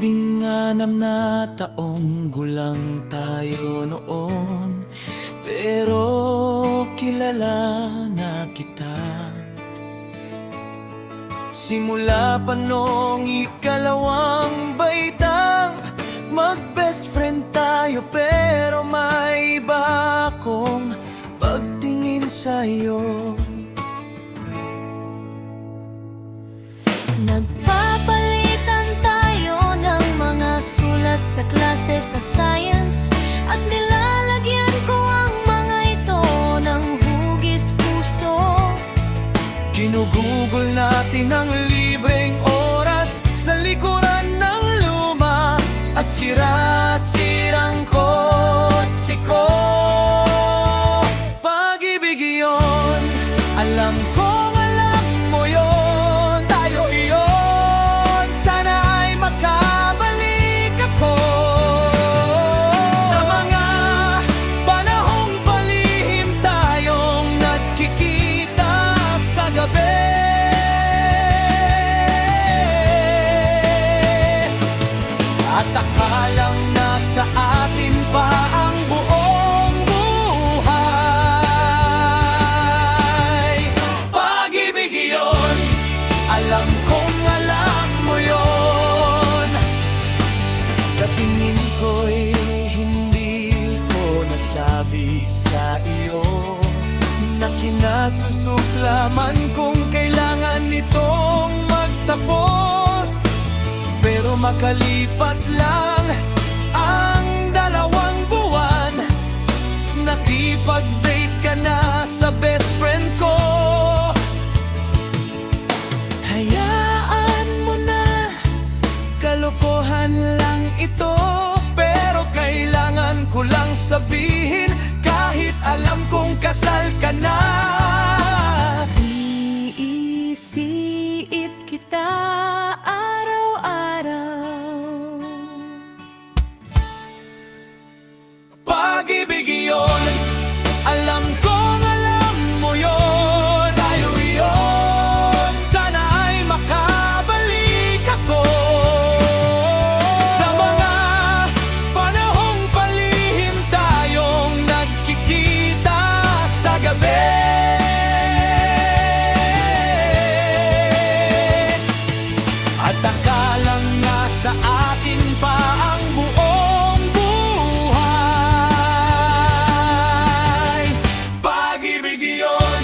16 na taong gulang tayo noon, pero kilala na kita. Simula pa nung ikalawang baitang, mag-best friend tayo, pero may iba akong pagtingin sa'yo. Nagpapalitan tayo ng mga sulat sa klase sa science, at nilalagyan ko ang mga ito ng hugis puso. Ginugugol natin ang libreng oras sa likuran ng luma at sira-sirang kotse ko. Pag-ibig iyon, alam kong alam mo yun. Tayo iyon, sana ay makabalik ako. Sa mga panahong palihim tayong nagkikita sa gabi, at akalang nasa atin pa ang buong buhay. Pag-ibig iyon, alam kong alam mo yon. Sa tingin ko'y hindi ko nasabi sa iyo na kinasusuklaman kung kailangan nitong magtapos. Pero makalipas lang ang 2 buwan, nakipag-date ka na sa best friend ko. Hayaan mo na, kalokohan lang ito, pero kailangan ko lang sabihin, kahit alam kong kasal ka na. Iisip kita araw-araw. Pag-ibig iyon, alam kong alam mo yon. Tayo iyon, sana ay makabalik ako. Sa mga panahong palihim tayong nagkikita sa gabi, at akalang nasa atin pa ang buong buhay. Pag-ibig iyon,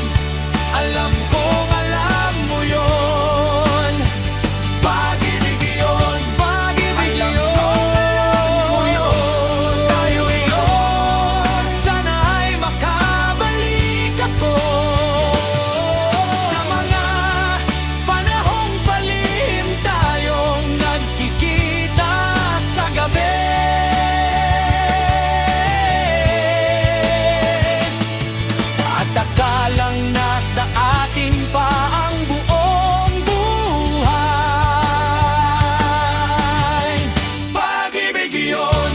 alam kong alam mo yon. Pag-ibig iyon, pag-ibig iyon, tayo iyon, sana ay makabalik ako. Sa mga panahong palihim tayong nagkikita sa gabi, at akalang nasa atin pa ang buong buhay. Pag-ibig iyon,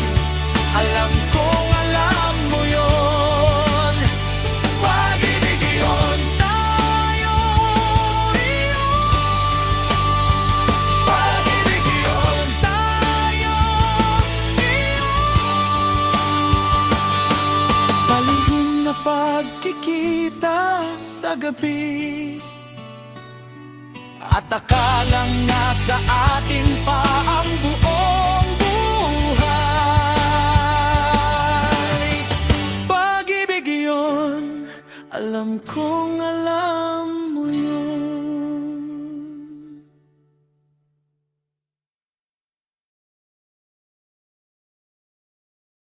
alam kong alam mo yon. Pag-ibig iyon, tayo iyon. Pag-ibig iyon, tayo iyon. Palihim na pagkikita sa gabi, at akalang nasa atin pa ang buong buhay. Pag-ibig iyon, alam kong alam